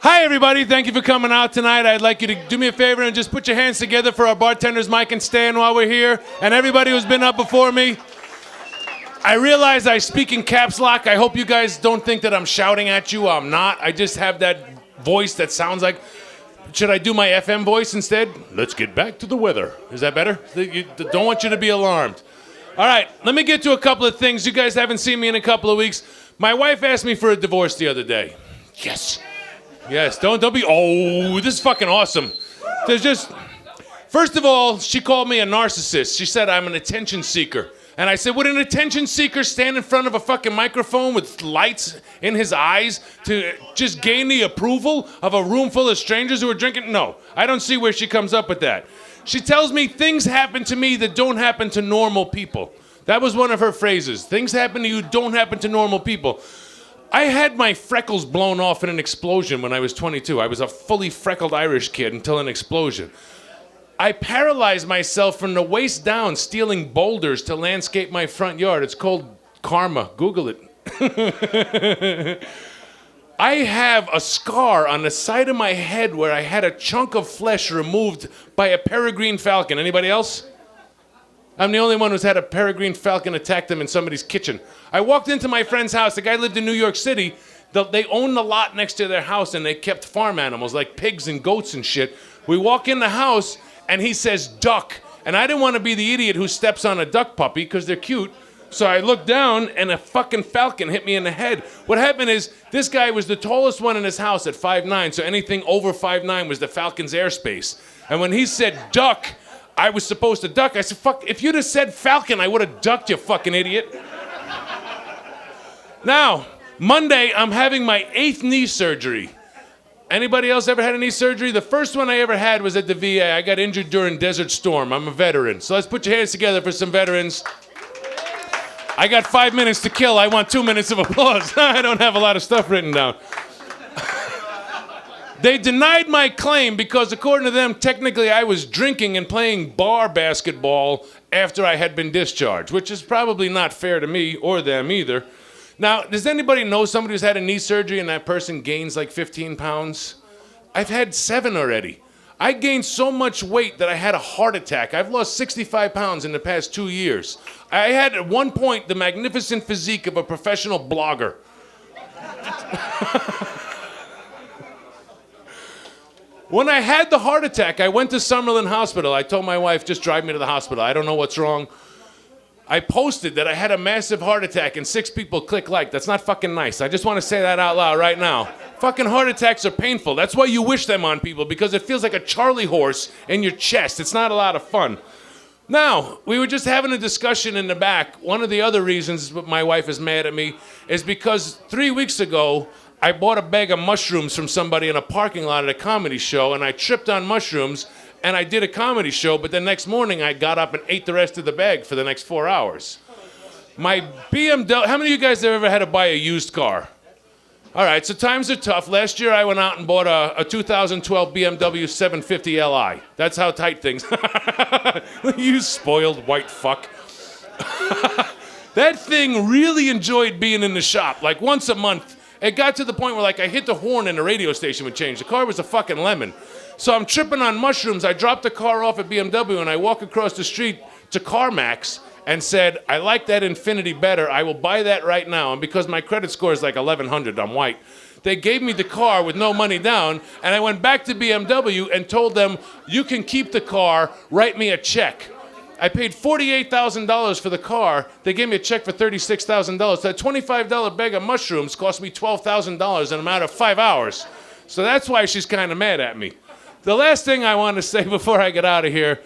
Hi, everybody. Thank you for coming out tonight. I'd like you to do me a favor and just put your hands together for our bartenders, Mike and Stan, while we're here, and everybody who's been up before me. I realize I speak in caps lock. I hope you guys don't think that I'm shouting at you. I'm not. I just have that voice that sounds like... Should I do my FM voice instead? Let's get back to the weather. Is that better? Don't want you to be alarmed. All right, let me get to a couple of things. You guys haven't seen me in a couple of weeks. My wife asked me for a divorce the other day. Yes. Yes, don't be, this is fucking awesome. There's just, first of all, she called me a narcissist. She said I'm an attention seeker. And I said, would an attention seeker stand in front of a fucking microphone with lights in his eyes to just gain the approval of a room full of strangers who are drinking? No, I don't see where she comes up with that. She tells me things happen to me that don't happen to normal people. That was one of her phrases. Things happen to you don't happen to normal people. I had my freckles blown off in an explosion when I was 22. I was a fully freckled Irish kid until an explosion. I paralyzed myself from the waist down stealing boulders to landscape my front yard. It's called karma. Google it. I have a scar on the side of my head where I had a chunk of flesh removed by a peregrine falcon. Anybody else? I'm the only one who's had a peregrine falcon attack them in somebody's kitchen. I walked into my friend's house. The guy lived in New York City. They owned the lot next to their house, and they kept farm animals like pigs and goats and shit. We walk in the house, and he says, duck. And I didn't want to be the idiot who steps on a duck puppy because they're cute. So I looked down, and a fucking falcon hit me in the head. What happened is, this guy was the tallest one in his house at 5'9", so anything over 5'9" was the falcon's airspace. And when he said duck, I was supposed to duck. I said, fuck, if you'd have said falcon, I would have ducked, you fucking idiot. Now, Monday, I'm having my 8th knee surgery. Anybody else ever had a knee surgery? The first one I ever had was at the VA. I got injured during Desert Storm. I'm a veteran. So let's put your hands together for some veterans. I got 5 minutes to kill. I want 2 minutes of applause. I don't have a lot of stuff written down. They denied my claim because, according to them, technically I was drinking and playing bar basketball after I had been discharged, which is probably not fair to me or them either. Now, does anybody know somebody who's had a knee surgery and that person gains like 15 pounds? I've had 7 already. I gained so much weight that I had a heart attack. I've lost 65 pounds in the past 2 years. I had at one point the magnificent physique of a professional blogger. When I had the heart attack, I went to Summerlin Hospital. I told my wife, just drive me to the hospital. I don't know what's wrong. I posted that I had a massive heart attack and 6 people click like. That's not fucking nice. I just want to say that out loud right now. Fucking heart attacks are painful. That's why you wish them on people, because it feels like a Charlie horse in your chest. It's not a lot of fun. Now, we were just having a discussion in the back. One of the other reasons my wife is mad at me is because 3 weeks ago, I bought a bag of mushrooms from somebody in a parking lot at a comedy show, and I tripped on mushrooms, and I did a comedy show, but the next morning I got up and ate the rest of the bag for the next 4 hours. My BMW, how many of you guys have ever had to buy a used car? All right, so times are tough. Last year I went out and bought a 2012 BMW 750 Li. That's how tight things are. You spoiled white fuck. That thing really enjoyed being in the shop, like once a month. It got to the point where, like, I hit the horn and the radio station would change. The car was a fucking lemon. So I'm tripping on mushrooms. I dropped the car off at BMW, and I walk across the street to CarMax and said, I like that Infiniti better. I will buy that right now. And because my credit score is like 1,100, I'm white. They gave me the car with no money down, and I went back to BMW and told them, you can keep the car, write me a check. I paid $48,000 for the car. They gave me a check for $36,000. That $25 bag of mushrooms cost me $12,000 in a matter of 5 hours. So that's why she's kind of mad at me. The last thing I want to say before I get out of here,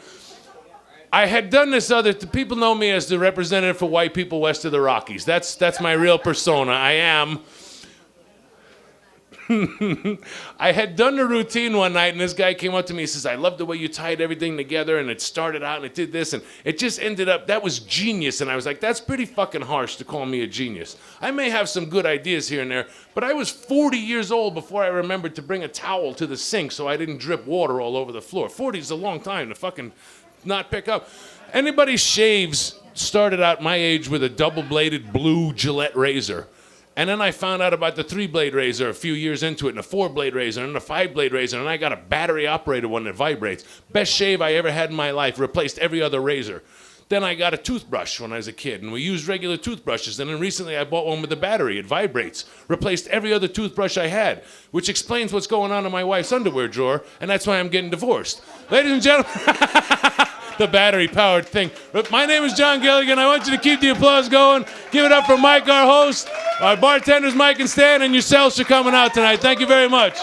I had done this people know me as the representative for white people west of the Rockies. That's my real persona. I am. I had done the routine one night, and this guy came up to me and says, I love the way you tied everything together, and it started out and it did this, and it just ended up, that was genius. And I was like, that's pretty fucking harsh to call me a genius. I may have some good ideas here and there, but I was 40 years old before I remembered to bring a towel to the sink so I didn't drip water all over the floor. 40 is a long time to fucking not pick up. Anybody shaves started out my age with a double-bladed blue Gillette razor. And then I found out about the 3-blade razor a few years into it, and a 4-blade razor, and a 5-blade razor, and I got a battery-operated one that vibrates. Best shave I ever had in my life, replaced every other razor. Then I got a toothbrush when I was a kid, and we used regular toothbrushes. And then recently I bought one with a battery. It vibrates. Replaced every other toothbrush I had, which explains what's going on in my wife's underwear drawer, and that's why I'm getting divorced. Ladies and gentlemen, the battery-powered thing. My name is John Gilligan. I want you to keep the applause going. Give it up for Mike, our host, our bartenders, Mike and Stan, and yourselves for coming out tonight. Thank you very much.